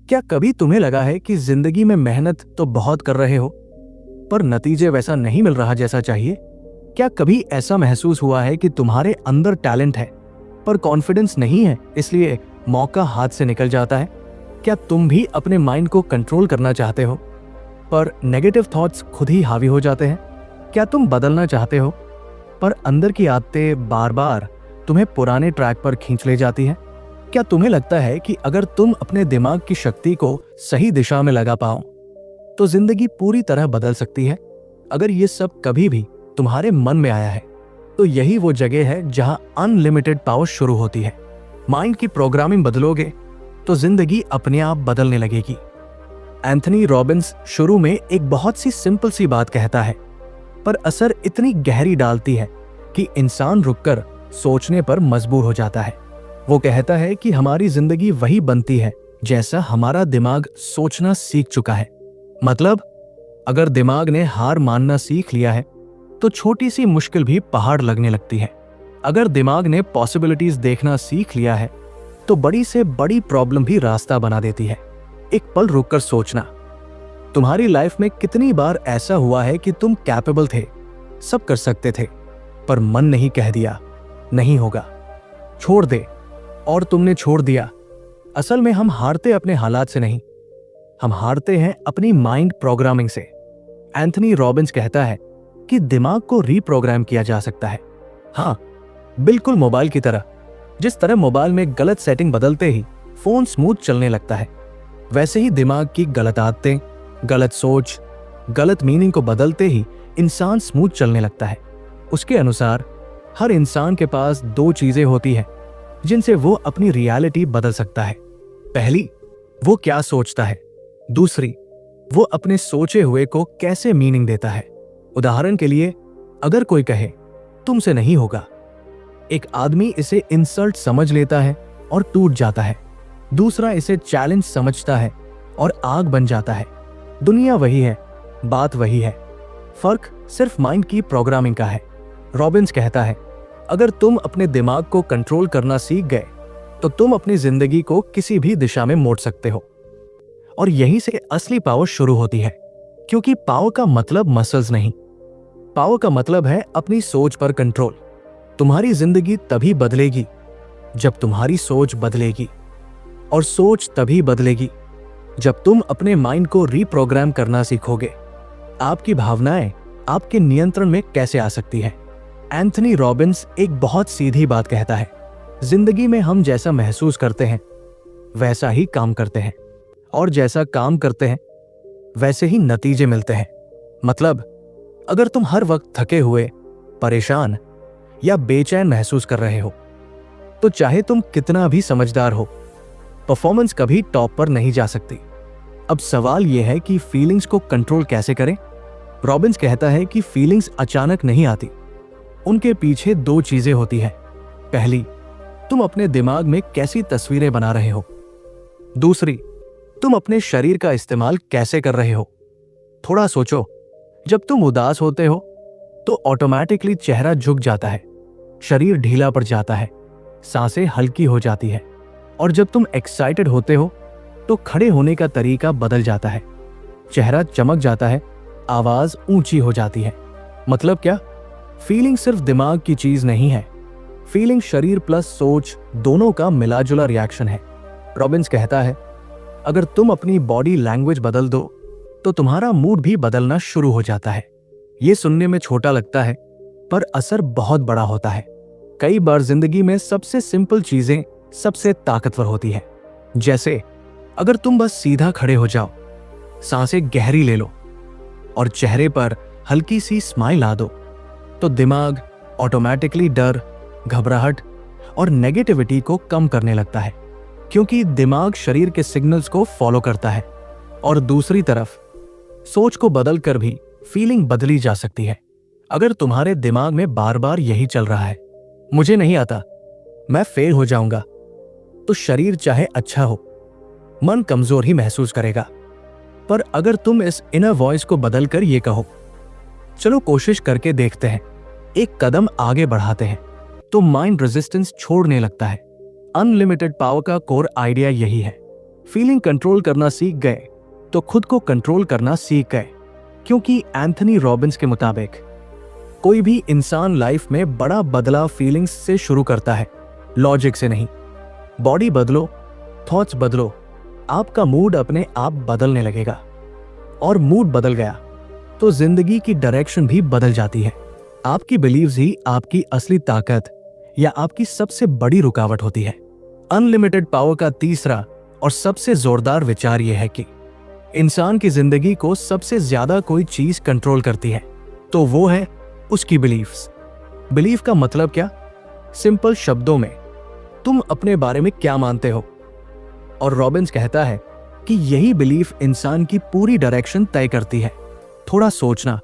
क्या कभी तुम्हें लगा है कि जिंदगी में मेहनत तो बहुत कर रहे हो पर नतीजे वैसा नहीं मिल रहा जैसा चाहिए? क्या कभी ऐसा महसूस हुआ है कि तुम्हारे अंदर टैलेंट है पर कॉन्फिडेंस नहीं है, इसलिए मौका हाथ से निकल जाता है? क्या तुम भी अपने माइंड को कंट्रोल करना चाहते हो पर नेगेटिव थॉट्स खुद ही हावी हो जाते हैं? क्या तुम बदलना चाहते हो पर अंदर की आदतें बार बार तुम्हें पुराने ट्रैक पर खींच ले जाती हैं? क्या तुम्हें लगता है कि अगर तुम अपने दिमाग की शक्ति को सही दिशा में लगा पाओ तो जिंदगी पूरी तरह बदल सकती है? अगर ये सब कभी भी तुम्हारे मन में आया है तो यही वो जगह है जहां अनलिमिटेड पावर शुरू होती है। माइंड की प्रोग्रामिंग बदलोगे तो जिंदगी अपने आप बदलने लगेगी। एंथनी रॉबिन्स शुरू में एक बहुत सी सिंपल सी बात कहता है पर असर इतनी गहरी डालती है कि इंसान रुककर सोचने पर मजबूर हो जाता है। वो कहता है कि हमारी जिंदगी वही बनती है जैसा हमारा दिमाग सोचना सीख चुका है। मतलब अगर दिमाग ने हार मानना सीख लिया है तो छोटी सी मुश्किल भी पहाड़ लगने लगती है। अगर दिमाग ने पॉसिबिलिटीज देखना सीख लिया है तो बड़ी से बड़ी प्रॉब्लम भी रास्ता बना देती है। एक पल रुककर सोचना, तुम्हारी लाइफ में कितनी बार ऐसा हुआ है कि तुम कैपेबल थे, सब कर सकते थे, पर मन नहीं कह दिया नहीं होगा, छोड़ दे, और तुमने छोड़ दिया। असल में हम हारते अपने हालात से नहीं, हम हारते हैं अपनी माइंड प्रोग्रामिंग से। एंथनी रॉबिन्स कहता है कि दिमाग को रीप्रोग्राम किया जा सकता है। हाँ, बिल्कुल मोबाइल की तरह। जिस तरह मोबाइल में गलत सेटिंग बदलते ही फोन स्मूथ चलने लगता है, वैसे ही दिमाग की गलत आदतें, गलत सोच, गलत मीनिंग को बदलते ही इंसान स्मूथ चलने लगता है। उसके अनुसार हर इंसान के पास दो चीजें होती हैं जिनसे वो अपनी रियलिटी बदल सकता है। पहली, वो क्या सोचता है। दूसरी, वो अपने सोचे हुए को कैसे मीनिंग देता है। उदाहरण के लिए, अगर कोई कहे तुमसे नहीं होगा, एक आदमी इसे इंसल्ट समझ लेता है और टूट जाता है। दूसरा इसे चैलेंज समझता है और आग बन जाता है। दुनिया वही है, बात वही है, फर्क सिर्फ माइंड की प्रोग्रामिंग का है। रॉबिन्स कहता है, अगर तुम अपने दिमाग को कंट्रोल करना सीख गए तो तुम अपनी जिंदगी को किसी भी दिशा में मोड़ सकते हो। और यहीं से असली पावर शुरू होती है, क्योंकि पावर का मतलब मसल्स नहीं, पावर का मतलब है अपनी सोच पर कंट्रोल। तुम्हारी जिंदगी तभी बदलेगी जब तुम्हारी सोच बदलेगी, और सोच तभी बदलेगी जब तुम अपने माइंड को रीप्रोग्राम करना सीखोगे। आपकी भावनाएं आपके नियंत्रण में कैसे आ सकती हैं? एंथनी रॉबिन्स एक बहुत सीधी बात कहता है, जिंदगी में हम जैसा महसूस करते हैं वैसा ही काम करते हैं, और जैसा काम करते हैं वैसे ही नतीजे मिलते हैं। मतलब अगर तुम हर वक्त थके हुए, परेशान या बेचैन महसूस कर रहे हो तो चाहे तुम कितना भी समझदार हो, परफॉर्मेंस कभी टॉप पर नहीं जा सकती। अब सवाल यह है कि फीलिंग्स को कंट्रोल कैसे करें? रॉबिन्स कहता है कि फीलिंग्स अचानक नहीं आती, उनके पीछे दो चीजें होती हैं। पहली, तुम अपने दिमाग में कैसी तस्वीरें बना रहे हो। दूसरी, तुम अपने शरीर का इस्तेमाल कैसे कर रहे हो। थोड़ा सोचो, जब तुम उदास होते हो तो ऑटोमेटिकली चेहरा झुक जाता है, शरीर ढीला पड़ जाता है, सांसें हल्की हो जाती है, और जब तुम एक्साइटेड होते हो तो खड़े होने का तरीका बदल जाता है, चेहरा चमक जाता है, आवाज ऊंची हो जाती है। मतलब क्या? फीलिंग सिर्फ दिमाग की चीज नहीं है, फीलिंग शरीर प्लस सोच दोनों का मिलाजुला रिएक्शन है। रॉबिन्स कहता है, अगर तुम अपनी बॉडी लैंग्वेज बदल दो तो तुम्हारा मूड भी बदलना शुरू हो जाता है। ये सुनने में छोटा लगता है पर असर बहुत बड़ा होता है। कई बार जिंदगी में सबसे सिंपल चीजें सबसे ताकतवर होती है। जैसे अगर तुम बस सीधा खड़े हो जाओ, सांसें गहरी ले लो और चेहरे पर हल्की सी स्माइल ला दो, तो दिमाग ऑटोमेटिकली डर, घबराहट और नेगेटिविटी को कम करने लगता है, क्योंकि दिमाग शरीर के सिग्नल्स को फॉलो करता है। और दूसरी तरफ सोच को बदलकर भी फीलिंग बदली जा सकती है। अगर तुम्हारे दिमाग में बार बार यही चल रहा है, मुझे नहीं आता, मैं फेल हो जाऊंगा, तो शरीर चाहे अच्छा हो, मन कमजोर ही महसूस करेगा। पर अगर तुम इस इनर वॉइस को बदलकर ये कहो, चलो कोशिश करके देखते हैं, एक कदम आगे बढ़ाते हैं, तो माइंड रेजिस्टेंस छोड़ने लगता है। अनलिमिटेड पावर का कोर आइडिया यही है। फीलिंग कंट्रोल करना सीख गए तो खुद को कंट्रोल करना सीख गए। क्योंकि एंथनी रॉबिन्स के मुताबिक कोई भी इंसान लाइफ में बड़ा बदलाव फीलिंग्स से शुरू करता है, लॉजिक से नहीं। बॉडी बदलो, थॉट्स बदलो, आपका मूड अपने आप बदलने लगेगा। और मूड बदल गया तो जिंदगी की डायरेक्शन भी बदल जाती है। आपकी बिलीव्स ही आपकी असली ताकत या आपकी सबसे बड़ी रुकावट होती है। अनलिमिटेड पावर का तीसरा और सबसे जोरदार विचार यह है कि इंसान की जिंदगी को सबसे ज्यादा कोई चीज कंट्रोल करती है तो वो है उसकी बिलीव्स। बिलीफ का मतलब क्या? सिंपल शब्दों में, तुम अपने बारे में क्या मानते हो। और रॉबिन्स कहता है कि यही बिलीफ इंसान की पूरी डायरेक्शन तय करती है। थोड़ा सोचना,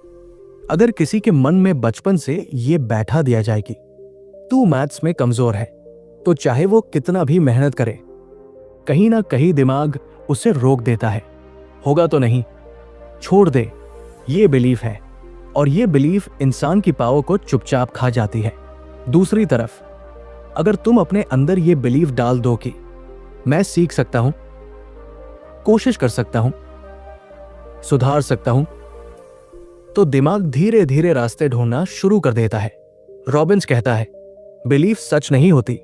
अगर किसी के मन में बचपन से ये बैठा दिया जाए कि तू मैथ्स में कमजोर है, तो चाहे वो कितना भी मेहनत करे, कहीं ना कहीं दिमाग उसे रोक देता है। होगा तो नहीं, छोड़ दे, ये बिलीफ है। और ये बिलीफ इंसान की पावर को चुपचाप खा जाती है। दूसरी तरफ अगर तुम अपने अंदर ये बिलीफ डाल दो कि मैं सीख सकता हूं, कोशिश कर सकता हूं, सुधार सकता हूं, तो दिमाग धीरे धीरे रास्ते ढूंढना शुरू कर देता है। रॉबिन्स कहता है बिलीफ सच नहीं होती,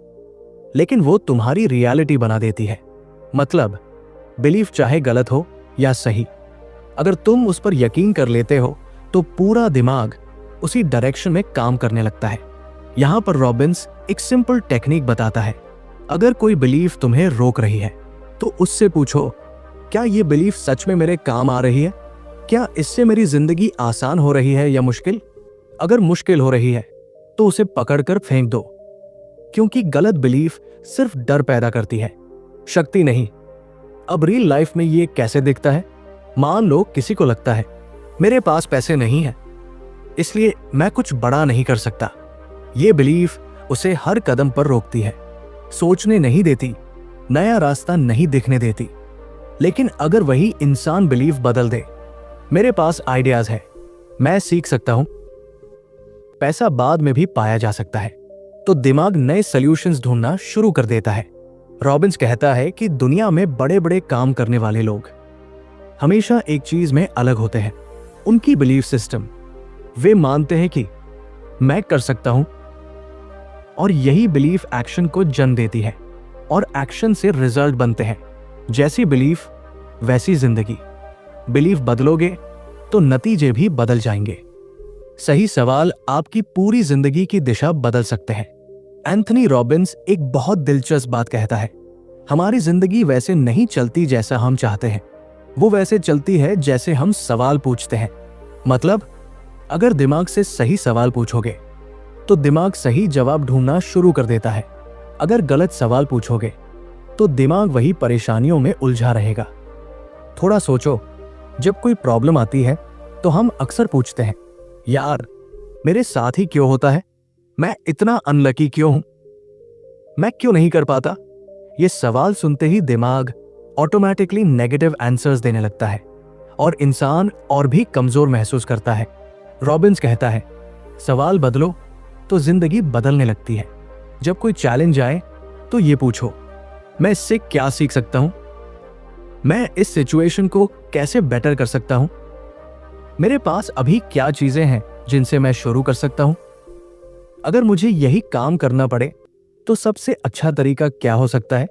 लेकिन वो तुम्हारी रियलिटी बना देती है। मतलब बिलीफ चाहे गलत हो या सही, अगर तुम उस पर यकीन कर लेते हो तो पूरा दिमाग उसी डायरेक्शन में काम करने लगता है। यहां पर रॉबिन्स एक सिंपल टेक्निक बताता है। अगर कोई बिलीफ तुम्हें रोक रही है तो उससे पूछो, क्या ये बिलीफ सच में मेरे काम आ रही है? क्या इससे मेरी जिंदगी आसान हो रही है या मुश्किल? अगर मुश्किल हो रही है तो उसे पकड़कर फेंक दो, क्योंकि गलत बिलीफ सिर्फ डर पैदा करती है, शक्ति नहीं। अब रियल लाइफ में ये कैसे दिखता है? मान लो किसी को लगता है मेरे पास पैसे नहीं है, इसलिए मैं कुछ बड़ा नहीं कर सकता। ये बिलीफ उसे हर कदम पर रोकती है, सोचने नहीं देती, नया रास्ता नहीं दिखने देती। लेकिन अगर वही इंसान बिलीफ बदल दे, मेरे पास आइडियाज है, मैं सीख सकता हूं, पैसा बाद में भी पाया जा सकता है, तो दिमाग नए सॉल्यूशंस ढूंढना शुरू कर देता है। रॉबिन्स कहता है कि दुनिया में बड़े बड़े काम करने वाले लोग हमेशा एक चीज में अलग होते हैं, उनकी बिलीफ सिस्टम। वे मानते हैं कि मैं कर सकता हूं, और यही बिलीफ एक्शन को जन्म देती है, और एक्शन से रिजल्ट बनते हैं। जैसी बिलीफ वैसी जिंदगी। बिलीफ बदलोगे तो नतीजे भी बदल जाएंगे। सही सवाल आपकी पूरी जिंदगी की दिशा बदल सकते हैं। एंथनी रॉबिन्स एक बहुत दिलचस्प बात कहता है, हमारी जिंदगी वैसे नहीं चलती जैसा हम चाहते हैं, वो वैसे चलती है जैसे हम सवाल पूछते हैं। मतलब अगर दिमाग से सही सवाल पूछोगे तो दिमाग सही जवाब ढूंढना शुरू कर देता है। अगर गलत सवाल पूछोगे तो दिमाग वही परेशानियों में उलझा रहेगा। थोड़ा सोचो, जब कोई प्रॉब्लम आती है तो हम अक्सर पूछते हैं, यार मेरे साथ ही क्यों होता है, मैं इतना अनलकी क्यों हूं, मैं क्यों नहीं कर पाता। ये सवाल सुनते ही दिमाग ऑटोमेटिकली नेगेटिव आंसर्स देने लगता है और इंसान और भी कमजोर महसूस करता है। रॉबिन्स कहता है सवाल बदलो तो जिंदगी बदलने लगती है। जब कोई चैलेंज आए तो ये पूछो, मैं इससे क्या सीख सकता हूं, मैं इस सिचुएशन को कैसे बेटर कर सकता हूं, मेरे पास अभी क्या चीजें हैं जिनसे मैं शुरू कर सकता हूं, अगर मुझे यही काम करना पड़े तो सबसे अच्छा तरीका क्या हो सकता है।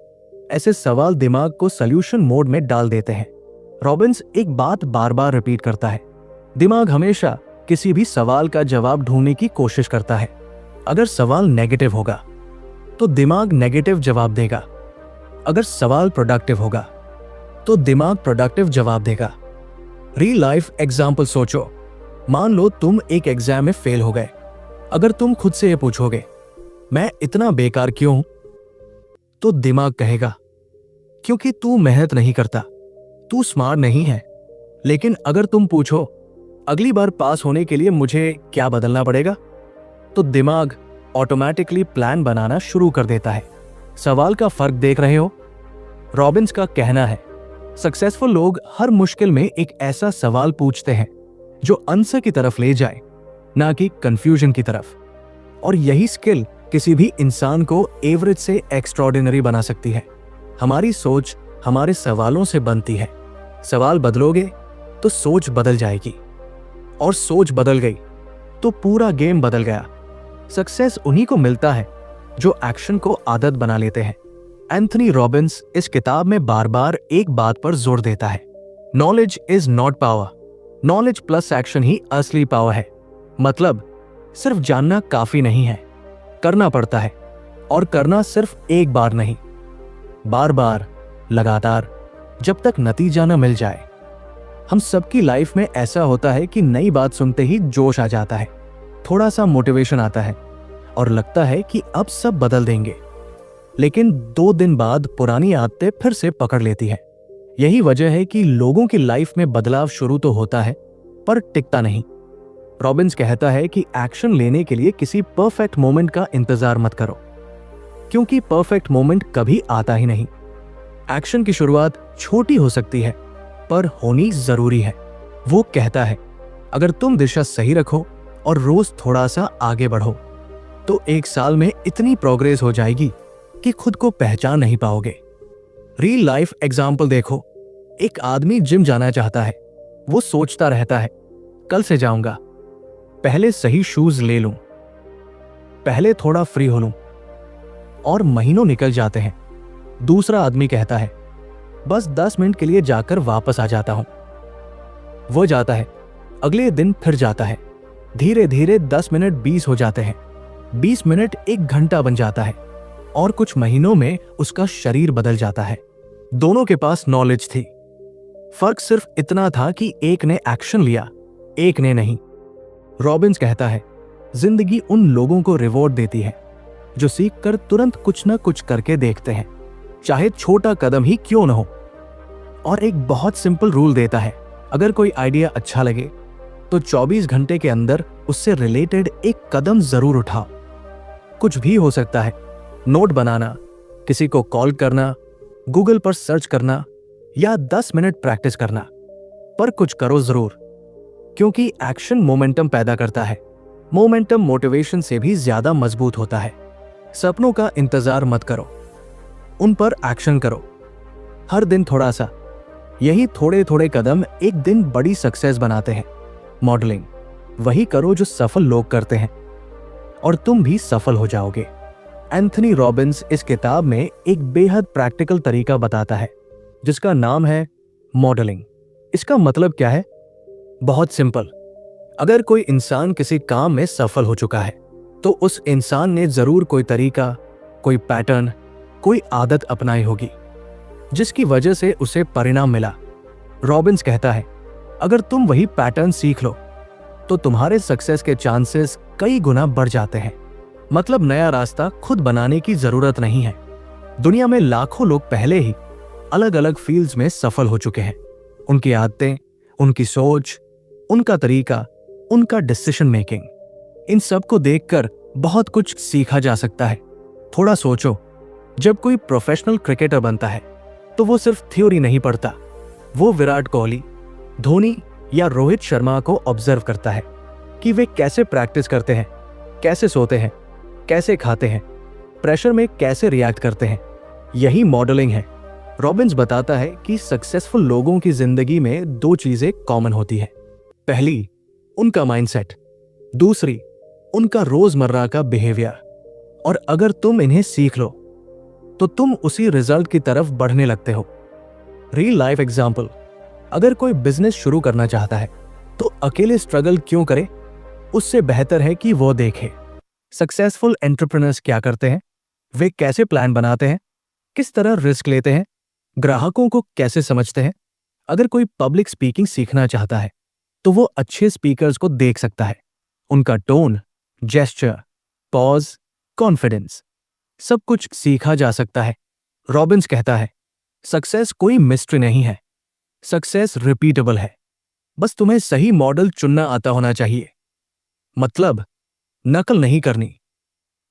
ऐसे सवाल दिमाग को सॉल्यूशन मोड में डाल देते हैं। रॉबिन्स एक बात बार बार रिपीट करता है, दिमाग हमेशा किसी भी सवाल का जवाब ढूंढने की कोशिश करता है। अगर सवाल नेगेटिव होगा तो दिमाग नेगेटिव जवाब देगा, अगर सवाल प्रोडक्टिव होगा तो दिमाग प्रोडक्टिव जवाब देगा। रियल लाइफ एग्जाम्पल सोचो, मान लो तुम एक एग्जाम में फेल हो गए। अगर तुम खुद से ये पूछोगे मैं इतना बेकार क्यों हूं, तो दिमाग कहेगा क्योंकि तू मेहनत नहीं करता, तू स्मार्ट नहीं है। लेकिन अगर तुम पूछो अगली बार पास होने के लिए मुझे क्या बदलना पड़ेगा, तो दिमाग ऑटोमेटिकली प्लान बनाना शुरू कर देता है। सवाल का फर्क देख रहे हो? रॉबिन्स का कहना है सक्सेसफुल लोग हर मुश्किल में एक ऐसा सवाल पूछते हैं जो आंसर की तरफ ले जाए, ना कि कंफ्यूजन की तरफ। और यही स्किल किसी भी इंसान को एवरेज से एक्स्ट्राऑर्डिनरी बना सकती है। हमारी सोच हमारे सवालों से बनती है। सवाल बदलोगे तो सोच बदल जाएगी, और सोच बदल गई तो पूरा गेम बदल गया। सक्सेस उन्हीं को मिलता है जो एक्शन को आदत बना लेते हैं। एंथनी रॉबिन्स इस किताब में बार बार एक बात पर जोर देता है, knowledge is not power, knowledge plus action ही असली पावर है। मतलब सिर्फ जानना काफी नहीं है, करना पड़ता है, और करना सिर्फ एक बार नहीं, बार बार, लगातार, जब तक नतीजा न मिल जाए। हम सबकी लाइफ में ऐसा होता है कि नई बात सुनते ही जोश आ जाता है, थोड़ा सा मोटिवेशन आता है और लगता है कि अब सब बदल देंगे, लेकिन 2 दिन बाद पुरानी आदतें फिर से पकड़ लेती है। यही वजह है कि लोगों की लाइफ में बदलाव शुरू तो होता है पर टिकता नहीं। रॉबिन्स कहता है कि एक्शन लेने के लिए किसी परफेक्ट मोमेंट का इंतजार मत करो, क्योंकि परफेक्ट मोमेंट कभी आता ही नहीं। एक्शन की शुरुआत छोटी हो सकती है पर होनी जरूरी है। वो कहता है, अगर तुम दिशा सही रखो और रोज थोड़ा सा आगे बढ़ो तो 1 साल में इतनी प्रोग्रेस हो जाएगी कि खुद को पहचान नहीं पाओगे। रियल लाइफ एग्जाम्पल देखो। एक आदमी जिम जाना चाहता है। वो सोचता रहता है, कल से जाऊंगा, पहले सही शूज ले लूं, पहले थोड़ा फ्री हो लूं, और महीनों निकल जाते हैं। दूसरा आदमी कहता है, बस 10 मिनट के लिए जाकर वापस आ जाता हूं। वो जाता है, अगले दिन फिर जाता है। धीरे धीरे 10 मिनट 20 हो जाते हैं, 20 मिनट 1 घंटा बन जाता है, और कुछ महीनों में उसका शरीर बदल जाता है। दोनों के पास नॉलेज थी, फर्क सिर्फ इतना था कि एक ने एक्शन लिया, एक ने नहीं। रॉबिन्स कहता है, जिंदगी उन लोगों को रिवॉर्ड देती है जो सीखकर तुरंत कुछ न कुछ करके देखते हैं, चाहे छोटा कदम ही क्यों न हो। और एक बहुत सिंपल रूल देता है, अगर कोई आइडिया अच्छा लगे तो 24 घंटे के अंदर उससे रिलेटेड एक कदम जरूर उठाओ। कुछ भी हो सकता है, नोट बनाना, किसी को कॉल करना, गूगल पर सर्च करना, या 10 मिनट प्रैक्टिस करना, पर कुछ करो जरूर, क्योंकि एक्शन मोमेंटम पैदा करता है। मोमेंटम मोटिवेशन से भी ज्यादा मजबूत होता है। सपनों का इंतजार मत करो, उन पर एक्शन करो, हर दिन थोड़ा सा। यही थोड़े थोड़े कदम एक दिन बड़ी सक्सेस बनाते हैं। मॉडलिंग वही करो जो सफल लोग करते हैं, और तुम भी सफल हो जाओगे। एंथनी रॉबिन्स इस किताब में एक बेहद प्रैक्टिकल तरीका बताता है जिसका नाम है मॉडलिंग। इसका मतलब क्या है? बहुत सिंपल। अगर कोई इंसान किसी काम में सफल हो चुका है तो उस इंसान ने जरूर कोई तरीका, कोई पैटर्न, कोई आदत अपनाई होगी जिसकी वजह से उसे परिणाम मिला। रॉबिन्स कहता है, अगर तुम वही पैटर्न सीख लो तो तुम्हारे सक्सेस के चांसेस कई गुना बढ़ जाते हैं। मतलब नया रास्ता खुद बनाने की जरूरत नहीं है। दुनिया में लाखों लोग पहले ही अलग अलग फील्ड्स में सफल हो चुके हैं। उनकी आदतें, उनकी सोच, उनका तरीका, उनका डिसीजन मेकिंग, इन सब को देखकर बहुत कुछ सीखा जा सकता है। थोड़ा सोचो, जब कोई प्रोफेशनल क्रिकेटर बनता है तो वो सिर्फ थ्योरी नहीं पढ़ता, वो विराट कोहली, धोनी या रोहित शर्मा को ऑब्जर्व करता है कि वे कैसे प्रैक्टिस करते हैं, कैसे सोते हैं, कैसे खाते हैं, प्रेशर में कैसे रिएक्ट करते हैं। यही मॉडलिंग है। रॉबिन्स बताता है कि सक्सेसफुल लोगों की जिंदगी में 2 चीजें कॉमन होती है। पहली, उनका माइंडसेट, दूसरी, उनका रोजमर्रा का बिहेवियर। और अगर तुम इन्हें सीख लो तो तुम उसी रिजल्ट की तरफ बढ़ने लगते हो। रियल लाइफ एग्जाम्पल, अगर कोई बिजनेस शुरू करना चाहता है तो अकेले स्ट्रगल क्यों करे? उससे बेहतर है कि वो देखे सक्सेसफुल एंटरप्रेन्योर्स क्या करते हैं, वे कैसे प्लान बनाते हैं, किस तरह रिस्क लेते हैं, ग्राहकों को कैसे समझते हैं। अगर कोई पब्लिक स्पीकिंग सीखना चाहता है तो वो अच्छे स्पीकर्स को देख सकता है, उनका टोन, जेस्चर, पॉज, कॉन्फिडेंस, सब कुछ सीखा जा सकता है। रॉबिन्स कहता है, सक्सेस कोई मिस्ट्री नहीं है, सक्सेस रिपीटेबल है। बस तुम्हें सही मॉडल चुनना आता होना चाहिए। मतलब नकल नहीं करनी,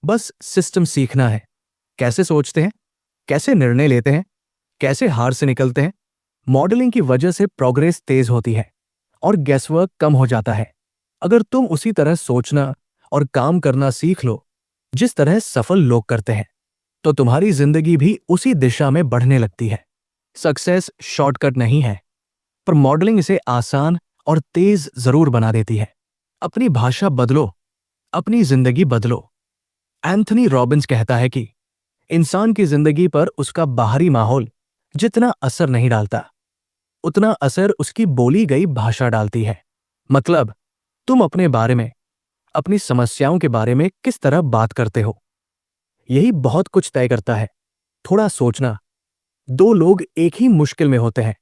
बस सिस्टम सीखना है। कैसे सोचते हैं, कैसे निर्णय लेते हैं, कैसे हार से निकलते हैं। मॉडलिंग की वजह से प्रोग्रेस तेज होती है और गेसवर्क कम हो जाता है। अगर तुम उसी तरह सोचना और काम करना सीख लो जिस तरह सफल लोग करते हैं तो तुम्हारी जिंदगी भी उसी दिशा में बढ़ने लगती है। सक्सेस शॉर्टकट नहीं है, पर मॉडलिंग इसे आसान और तेज जरूर बना देती है। अपनी भाषा बदलो, अपनी जिंदगी बदलो। एंथनी रॉबिन्स कहता है कि इंसान की जिंदगी पर उसका बाहरी माहौल जितना असर नहीं डालता, उतना असर उसकी बोली गई भाषा डालती है। मतलब, तुम अपने बारे में, अपनी समस्याओं के बारे में किस तरह बात करते हो, यही बहुत कुछ तय करता है। थोड़ा सोचना, दो लोग एक ही मुश्किल में होते हैं।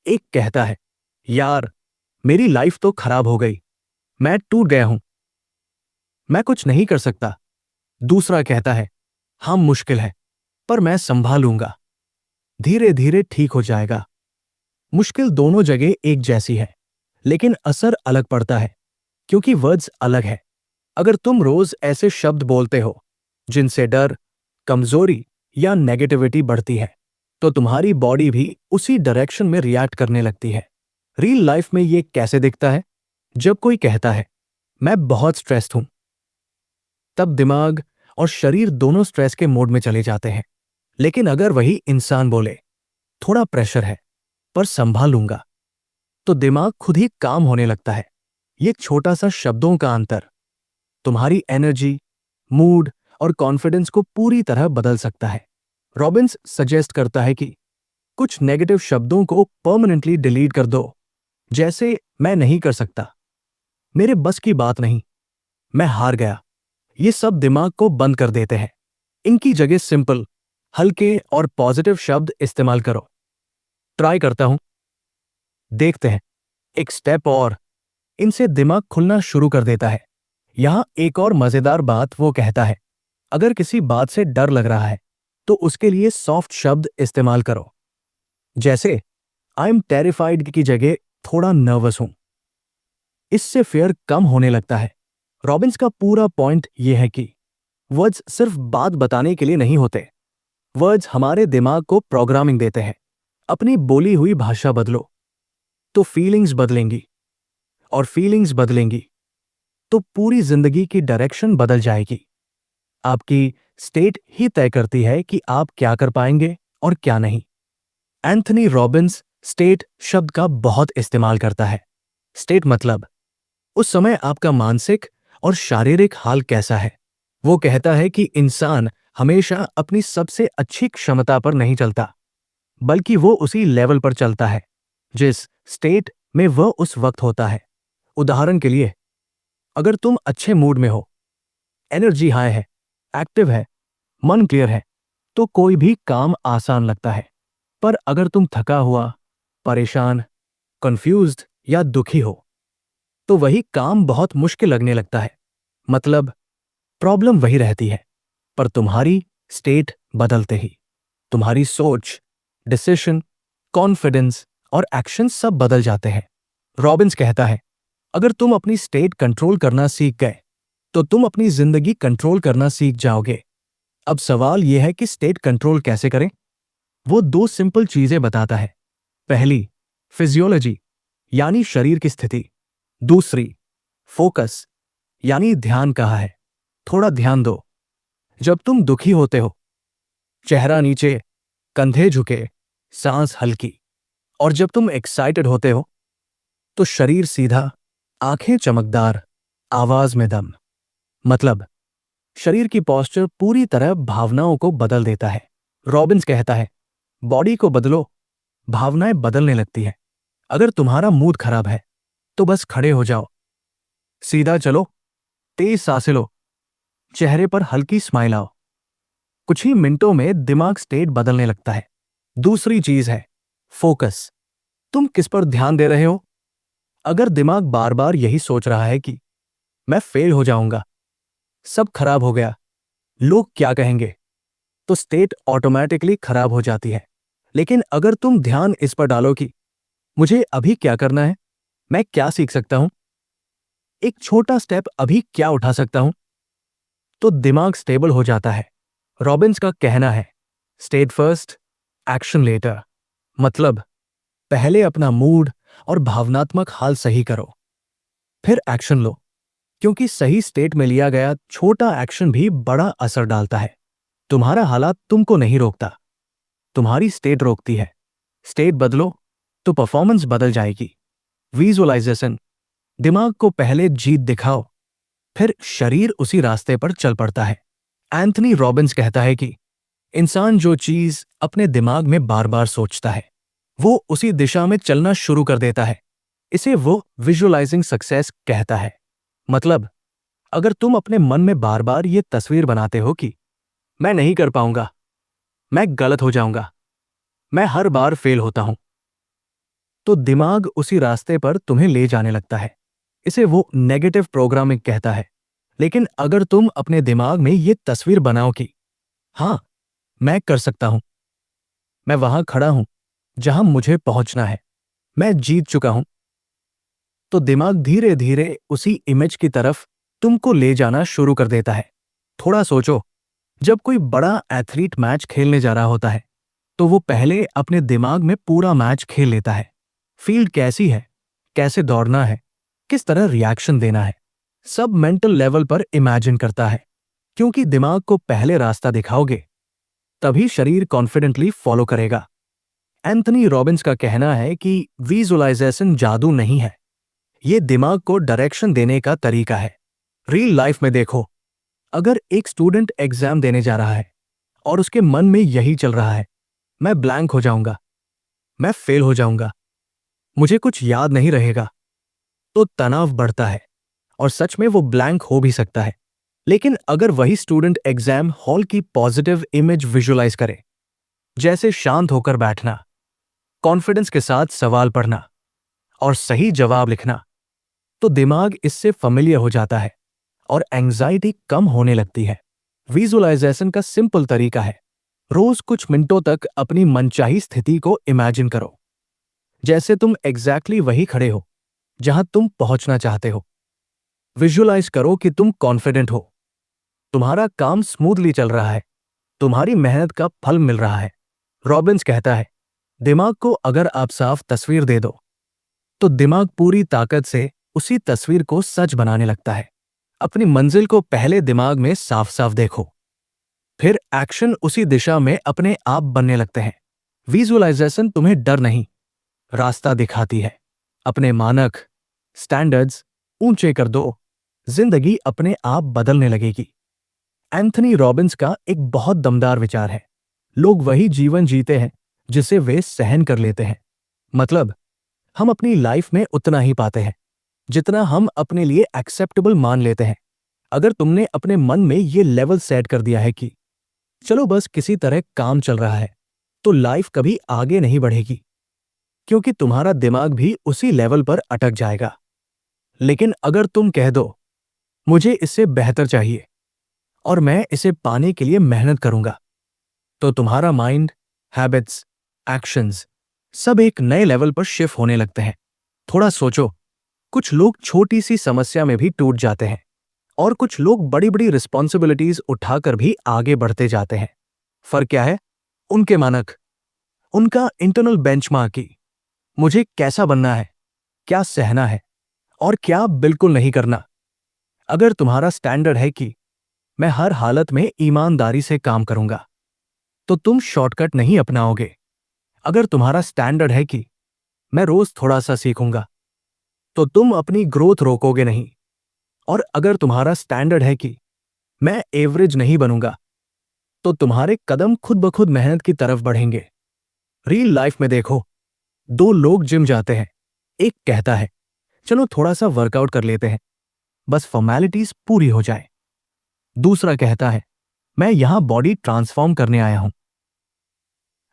एक कहता है, यार मेरी लाइफ तो खराब हो गई, मैं टूट गया हूं, मैं कुछ नहीं कर सकता। दूसरा कहता है, हाँ मुश्किल है, पर मैं संभालूंगा, धीरे धीरे ठीक हो जाएगा। मुश्किल दोनों जगह एक जैसी है, लेकिन असर अलग पड़ता है, क्योंकि वर्ड्स अलग है। अगर तुम रोज ऐसे शब्द बोलते हो जिनसे डर, कमजोरी या नेगेटिविटी बढ़ती है, तो तुम्हारी बॉडी भी उसी डायरेक्शन में रिएक्ट करने लगती है। रियल लाइफ में ये कैसे दिखता है? जब कोई कहता है, मैं बहुत स्ट्रेस्ड हूं, तब दिमाग और शरीर दोनों स्ट्रेस के मोड में चले जाते हैं। लेकिन अगर वही इंसान बोले, थोड़ा प्रेशर है, पर संभालूंगा, तो दिमाग खुद ही काम होने लगता है। ये एक छोटा सा शब्दों का अंतर तुम्हारी एनर्जी, मूड और कॉन्फिडेंस को पूरी तरह बदल सकता है। रॉबिन्स सजेस्ट करता है कि कुछ नेगेटिव शब्दों को परमानेंटली डिलीट कर दो, जैसे मैं नहीं कर सकता, मेरे बस की बात नहीं, मैं हार गया। ये सब दिमाग को बंद कर देते हैं। इनकी जगह सिंपल, हल्के और पॉजिटिव शब्द इस्तेमाल करो। ट्राई करता हूं, देखते हैं, एक स्टेप और। इनसे दिमाग खुलना शुरू कर देता है। यहां एक और मजेदार बात वो कहता है, अगर किसी बात से डर लग रहा है, तो उसके लिए सॉफ्ट शब्द इस्तेमाल करो, जैसे आई एम टेरिफाइड की जगह थोड़ा नर्वस हूं। इससे फियर कम होने लगता है। रॉबिन्स का पूरा पॉइंट यह है कि वर्ड्स सिर्फ बात बताने के लिए नहीं होते, वर्ड्स हमारे दिमाग को प्रोग्रामिंग देते हैं। अपनी बोली हुई भाषा बदलो, तो फीलिंग्स बदलेंगी, और फीलिंग्स बदलेंगी, तो पूरी जिंदगी की डायरेक्शन बदल जाएगी। आपकी स्टेट ही तय करती है कि आप क्या कर पाएंगे और क्या नहीं। एंथनी रॉबिन्स स्टेट शब्द का बहुत इस्तेमाल करता है। स्टेट मतलब उस समय आपका मानसिक और शारीरिक हाल कैसा है। वो कहता है कि इंसान हमेशा अपनी सबसे अच्छी क्षमता पर नहीं चलता, बल्कि वो उसी लेवल पर चलता है जिस स्टेट में वह उस वक्त होता है। उदाहरण के लिए, अगर तुम अच्छे मूड में हो, एनर्जी हाई है, एक्टिव है, मन क्लियर है, तो कोई भी काम आसान लगता है। पर अगर तुम थका हुआ, परेशान, कंफ्यूज्ड या दुखी हो, तो वही काम बहुत मुश्किल लगने लगता है। मतलब, प्रॉब्लम वही रहती है, पर तुम्हारी स्टेट बदलते ही तुम्हारी सोच, डिसीजन, कॉन्फिडेंस और एक्शन सब बदल जाते हैं। रॉबिन्स कहता है, अगर तुम अपनी स्टेट कंट्रोल करना सीख गए, तो तुम अपनी जिंदगी कंट्रोल करना सीख जाओगे। अब सवाल यह है कि स्टेट कंट्रोल कैसे करें? वो दो सिंपल चीजें बताता है। पहली, फिजियोलॉजी यानी शरीर की स्थिति। दूसरी, फोकस यानी ध्यान कहाँ है। थोड़ा ध्यान दो। जब तुम दुखी होते हो, चेहरा नीचे, कंधे झुके, सांस हल्की। और जब तुम एक्साइटेड होते हो, तो शरीर सीधा, आंखें चमकदार, आवाज में दम। मतलब, शरीर की पोस्चर पूरी तरह भावनाओं को बदल देता है। रॉबिन्स कहता है, बॉडी को बदलो, भावनाएं बदलने लगती हैं। अगर तुम्हारा मूड खराब है, तो बस खड़े हो जाओ, सीधा चलो, तेज सांसें लो, चेहरे पर हल्की स्माइल आओ। कुछ ही मिनटों में दिमाग स्टेट बदलने लगता है। दूसरी चीज है फोकस। तुम किस पर ध्यान दे रहे हो? अगर दिमाग बार बार यही सोच रहा है कि मैं फेल हो जाऊंगा, सब खराब हो गया, लोग क्या कहेंगे, तो स्टेट ऑटोमेटिकली खराब हो जाती है। लेकिन अगर तुम ध्यान इस पर डालो कि मुझे अभी क्या करना है, मैं क्या सीख सकता हूं, एक छोटा स्टेप अभी क्या उठा सकता हूं, तो दिमाग स्टेबल हो जाता है। रॉबिन्स का कहना है, स्टेट फर्स्ट, एक्शन लेटर। मतलब, पहले अपना मूड और भावनात्मक हाल सही करो, फिर एक्शन लो, क्योंकि सही स्टेट में लिया गया छोटा एक्शन भी बड़ा असर डालता है। तुम्हारा हालात तुमको नहीं रोकता, तुम्हारी स्टेट रोकती है। स्टेट बदलो तो परफॉर्मेंस बदल जाएगी। विजुअलाइजेशन, दिमाग को पहले जीत दिखाओ, फिर शरीर उसी रास्ते पर चल पड़ता है। एंथनी रॉबिन्स कहता है कि इंसान जो चीज अपने दिमाग में बार बार सोचता है वो उसी दिशा में चलना शुरू कर देता है। इसे वो विजुअलाइजिंग सक्सेस कहता है। मतलब अगर तुम अपने मन में बार बार ये तस्वीर बनाते हो कि मैं नहीं कर पाऊंगा, मैं गलत हो जाऊंगा, मैं हर बार फेल होता हूं, तो दिमाग उसी रास्ते पर तुम्हें ले जाने लगता है। इसे वो नेगेटिव प्रोग्रामिंग कहता है। लेकिन अगर तुम अपने दिमाग में ये तस्वीर बनाओ कि हाँ, मैं कर सकता हूं, मैं वहां खड़ा हूं जहां मुझे पहुंचना है, मैं जीत चुका हूं, तो दिमाग धीरे धीरे उसी इमेज की तरफ तुमको ले जाना शुरू कर देता है। थोड़ा सोचो, जब कोई बड़ा एथलीट मैच खेलने जा रहा होता है तो वो पहले अपने दिमाग में पूरा मैच खेल लेता है। फील्ड कैसी है, कैसे दौड़ना है, किस तरह रिएक्शन देना है, सब मेंटल लेवल पर इमेजिन करता है। क्योंकि दिमाग को पहले रास्ता दिखाओगे तभी शरीर कॉन्फिडेंटली फॉलो करेगा। एंथनी रॉबिन्स का कहना है कि विजुअलाइजेशन जादू नहीं है, ये दिमाग को डायरेक्शन देने का तरीका है। रियल लाइफ में देखो, अगर एक स्टूडेंट एग्जाम देने जा रहा है और उसके मन में यही चल रहा है, मैं ब्लैंक हो जाऊंगा, मैं फेल हो जाऊंगा, मुझे कुछ याद नहीं रहेगा, तो तनाव बढ़ता है और सच में वो ब्लैंक हो भी सकता है। लेकिन अगर वही स्टूडेंट एग्जाम हॉल की पॉजिटिव इमेज विजुअलाइज करे, जैसे शांत होकर बैठना, कॉन्फिडेंस के साथ सवाल पढ़ना और सही जवाब लिखना, तो दिमाग इससे familiar हो जाता है और एंजाइटी कम होने लगती है। विजुअलाइजेशन का सिंपल तरीका है, रोज कुछ मिनटों तक अपनी मनचाही स्थिति को इमेजिन करो, जैसे तुम एग्जैक्टली वही खड़े हो जहां तुम पहुंचना चाहते हो। विजुअलाइज करो कि तुम कॉन्फिडेंट हो, तुम्हारा काम स्मूथली चल रहा है, तुम्हारी मेहनत का फल मिल रहा है। रॉबिन्स कहता है, दिमाग को अगर आप साफ तस्वीर दे दो तो दिमाग पूरी ताकत से उसी तस्वीर को सच बनाने लगता है। अपनी मंजिल को पहले दिमाग में साफ साफ देखो, फिर एक्शन उसी दिशा में अपने आप बनने लगते हैं। विजुअलाइजेशन तुम्हें डर नहीं, रास्ता दिखाती है। अपने मानक, स्टैंडर्ड्स ऊंचे कर दो, जिंदगी अपने आप बदलने लगेगी। एंथनी रॉबिन्स का एक बहुत दमदार विचार है, लोग वही जीवन जीते हैं जिसे वे सहन कर लेते हैं। मतलब हम अपनी लाइफ में उतना ही पाते हैं जितना हम अपने लिए एक्सेप्टेबल मान लेते हैं। अगर तुमने अपने मन में ये लेवल सेट कर दिया है कि चलो बस किसी तरह काम चल रहा है, तो लाइफ कभी आगे नहीं बढ़ेगी, क्योंकि तुम्हारा दिमाग भी उसी लेवल पर अटक जाएगा। लेकिन अगर तुम कह दो मुझे इससे बेहतर चाहिए और मैं इसे पाने के लिए मेहनत करूंगा, तो तुम्हारा माइंड, हैबिट्स, एक्शंस सब एक नए लेवल पर शिफ्ट होने लगते हैं। थोड़ा सोचो, कुछ लोग छोटी सी समस्या में भी टूट जाते हैं और कुछ लोग बड़ी बड़ी रिस्पॉन्सिबिलिटीज उठाकर भी आगे बढ़ते जाते हैं। फर्क क्या है? उनके मानक, उनका इंटरनल बेंचमार्क की मुझे कैसा बनना है, क्या सहना है और क्या बिल्कुल नहीं करना। अगर तुम्हारा स्टैंडर्ड है कि मैं हर हालत में ईमानदारी से काम करूंगा, तो तुम शॉर्टकट नहीं अपनाओगे। अगर तुम्हारा स्टैंडर्ड है कि मैं रोज थोड़ा सा सीखूंगा, तो तुम अपनी ग्रोथ रोकोगे नहीं। और अगर तुम्हारा स्टैंडर्ड है कि मैं एवरेज नहीं बनूंगा, तो तुम्हारे कदम खुद ब खुद मेहनत की तरफ बढ़ेंगे। रियल लाइफ में देखो, दो लोग जिम जाते हैं, एक कहता है चलो थोड़ा सा वर्कआउट कर लेते हैं, बस फॉर्मेलिटीज पूरी हो जाए। दूसरा कहता है मैं यहां बॉडी ट्रांसफॉर्म करने आया हूं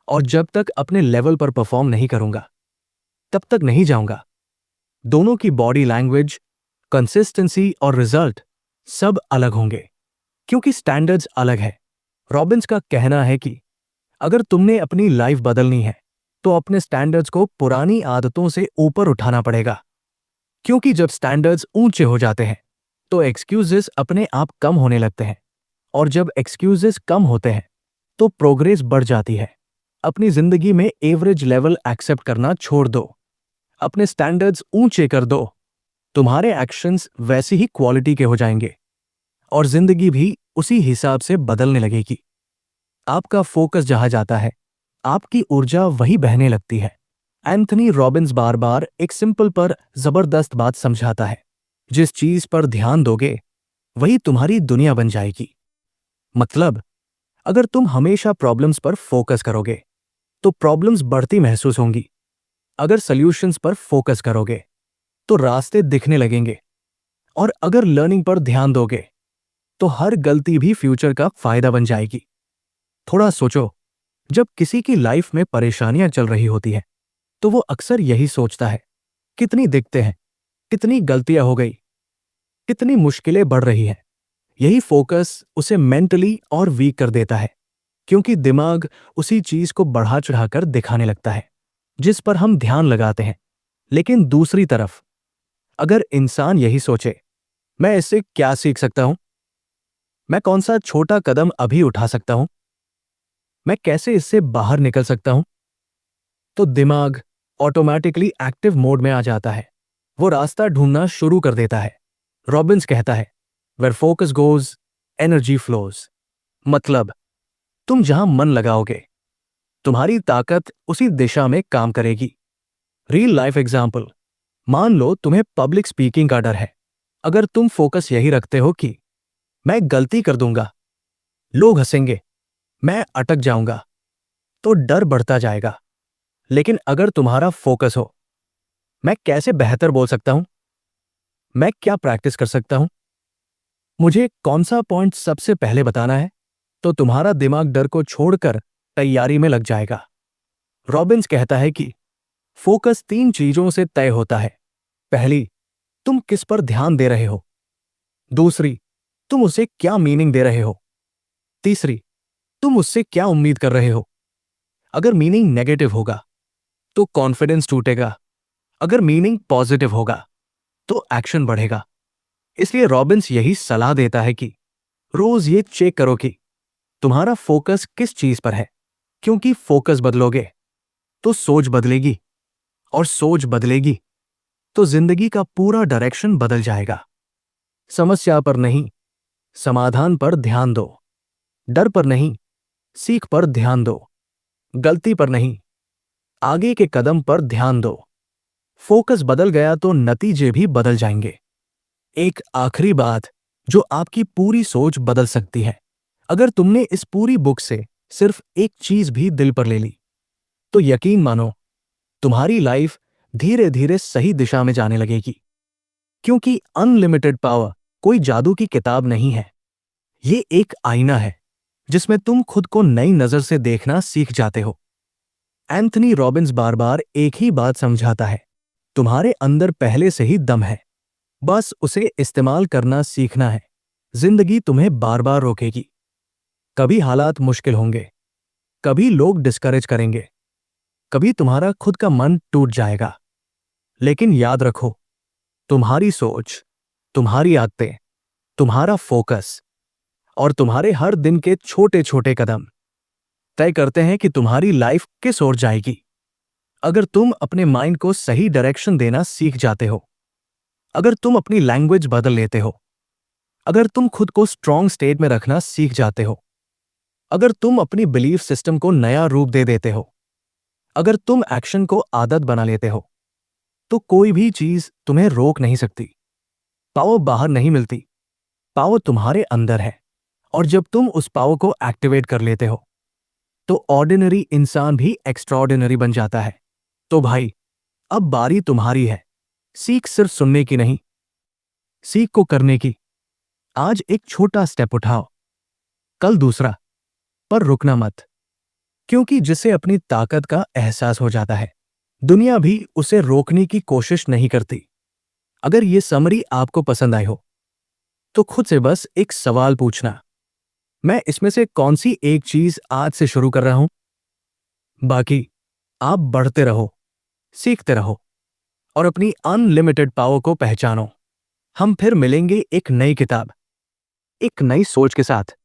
और जब तक अपने लेवल पर परफॉर्म नहीं करूंगा तब तक नहीं जाऊंगा। दोनों की बॉडी लैंग्वेज, कंसिस्टेंसी और रिजल्ट सब अलग होंगे, क्योंकि स्टैंडर्ड्स अलग है। रॉबिन्स का कहना है कि अगर तुमने अपनी लाइफ बदलनी है तो अपने स्टैंडर्ड्स को पुरानी आदतों से ऊपर उठाना पड़ेगा, क्योंकि जब स्टैंडर्ड्स ऊंचे हो जाते हैं तो एक्सक्यूजेस अपने आप कम होने लगते हैं, और जब एक्सक्यूजेस कम होते हैं तो प्रोग्रेस बढ़ जाती है। अपनी जिंदगी में एवरेज लेवल एक्सेप्ट करना छोड़ दो, अपने स्टैंडर्ड्स ऊंचे कर दो। तुम्हारे एक्शंस वैसी ही क्वालिटी के हो जाएंगे और जिंदगी भी उसी हिसाब से बदलने लगेगी। आपका फोकस जहां जाता है, आपकी ऊर्जा वही बहने लगती है। एंथनी रॉबिन्स बार बार एक सिंपल पर जबरदस्त बात समझाता है, जिस चीज पर ध्यान दोगे वही तुम्हारी दुनिया बन जाएगी। मतलब, अगर तुम हमेशा प्रॉब्लम्स पर फोकस करोगे तो प्रॉब्लम्स बढ़ती महसूस होंगी। अगर सॉल्यूशंस पर फोकस करोगे तो रास्ते दिखने लगेंगे। और अगर लर्निंग पर ध्यान दोगे तो हर गलती भी फ्यूचर का फायदा बन जाएगी। थोड़ा सोचो, जब किसी की लाइफ में परेशानियां चल रही होती हैं तो वो अक्सर यही सोचता है, कितनी दिक्कतें हैं, कितनी गलतियां हो गई, कितनी मुश्किलें बढ़ रही हैं। यही फोकस उसे मेंटली और वीक कर देता है, क्योंकि दिमाग उसी चीज को बढ़ा चढ़ाकर दिखाने लगता है जिस पर हम ध्यान लगाते हैं। लेकिन दूसरी तरफ, अगर इंसान यही सोचे, मैं इससे क्या सीख सकता हूं, मैं कौन सा छोटा कदम अभी उठा सकता हूं, मैं कैसे इससे बाहर निकल सकता हूं, तो दिमाग ऑटोमेटिकली एक्टिव मोड में आ जाता है। वो रास्ता ढूंढना शुरू कर देता है। रॉबिन्स कहता है, where focus goes energy flows. मतलब, तुम जहां मन लगाओगे तुम्हारी ताकत उसी दिशा में काम करेगी। रियल लाइफ एग्जाम्पल, मान लो तुम्हें पब्लिक स्पीकिंग का डर है। अगर तुम फोकस यही रखते हो कि मैं गलती कर दूंगा, लोग हंसेंगे, मैं अटक जाऊंगा, तो डर बढ़ता जाएगा। लेकिन अगर तुम्हारा फोकस हो, मैं कैसे बेहतर बोल सकता हूं, मैं क्या प्रैक्टिस कर सकता हूं, मुझे कौन सा पॉइंट सबसे पहले बताना है, तो तुम्हारा दिमाग डर को छोड़कर तैयारी में लग जाएगा। रॉबिन्स कहता है कि फोकस 3 चीजों से तय होता है। पहली, तुम किस पर ध्यान दे रहे हो। दूसरी, तुम उसे क्या मीनिंग दे रहे हो। तीसरी, तुम उससे क्या उम्मीद कर रहे हो। अगर मीनिंग नेगेटिव होगा तो कॉन्फिडेंस टूटेगा। अगर मीनिंग पॉजिटिव होगा तो एक्शन बढ़ेगा। इसलिए रॉबिन्स यही सलाह देता है कि रोज ये चेक करो कि तुम्हारा फोकस किस चीज पर है, क्योंकि फोकस बदलोगे तो सोच बदलेगी, और सोच बदलेगी तो जिंदगी का पूरा डायरेक्शन बदल जाएगा। समस्या पर नहीं, समाधान पर ध्यान दो। डर पर नहीं, सीख पर ध्यान दो। गलती पर नहीं, आगे के कदम पर ध्यान दो। फोकस बदल गया तो नतीजे भी बदल जाएंगे। एक आखिरी बात जो आपकी पूरी सोच बदल सकती है, अगर तुमने इस पूरी बुक से सिर्फ एक चीज भी दिल पर ले ली, तो यकीन मानो तुम्हारी लाइफ धीरे धीरे सही दिशा में जाने लगेगी। क्योंकि अनलिमिटेड पावर कोई जादू की किताब नहीं है, ये एक आईना है जिसमें तुम खुद को नई नजर से देखना सीख जाते हो। एंथनी रॉबिन्स बार बार एक ही बात समझाता है, तुम्हारे अंदर पहले से ही दम है, बस उसे इस्तेमाल करना सीखना है। जिंदगी तुम्हें बार बार रोकेगी। कभी हालात मुश्किल होंगे, कभी लोग डिस्करेज करेंगे, कभी तुम्हारा खुद का मन टूट जाएगा। लेकिन याद रखो, तुम्हारी सोच, तुम्हारी आदतें, तुम्हारा फोकस और तुम्हारे हर दिन के छोटे छोटे कदम तय करते हैं कि तुम्हारी लाइफ किस ओर जाएगी। अगर तुम अपने माइंड को सही डायरेक्शन देना सीख जाते हो, अगर तुम अपनी लैंग्वेज बदल लेते हो, अगर तुम खुद को स्ट्रॉन्ग स्टेट में रखना सीख जाते हो, अगर तुम अपनी बिलीफ सिस्टम को नया रूप दे देते हो, अगर तुम एक्शन को आदत बना लेते हो, तो कोई भी चीज तुम्हें रोक नहीं सकती। पावर बाहर नहीं मिलती, पावर तुम्हारे अंदर है। और जब तुम उस पावर को एक्टिवेट कर लेते हो तो ऑर्डिनरी इंसान भी एक्स्ट्राऑर्डिनरी बन जाता है। तो भाई, अब बारी तुम्हारी है। सीख सिर्फ सुनने की नहीं, सीख को करने की। आज एक छोटा स्टेप उठाओ, कल दूसरा, पर रुकना मत। क्योंकि जिसे अपनी ताकत का एहसास हो जाता है, दुनिया भी उसे रोकने की कोशिश नहीं करती। अगर ये समरी आपको पसंद आई हो तो खुद से बस एक सवाल पूछना, मैं इसमें से कौन सी एक चीज आज से शुरू कर रहा हूं। बाकी आप बढ़ते रहो, सीखते रहो और अपनी अनलिमिटेड पावर को पहचानो। हम फिर मिलेंगे एक नई किताब, एक नई सोच के साथ।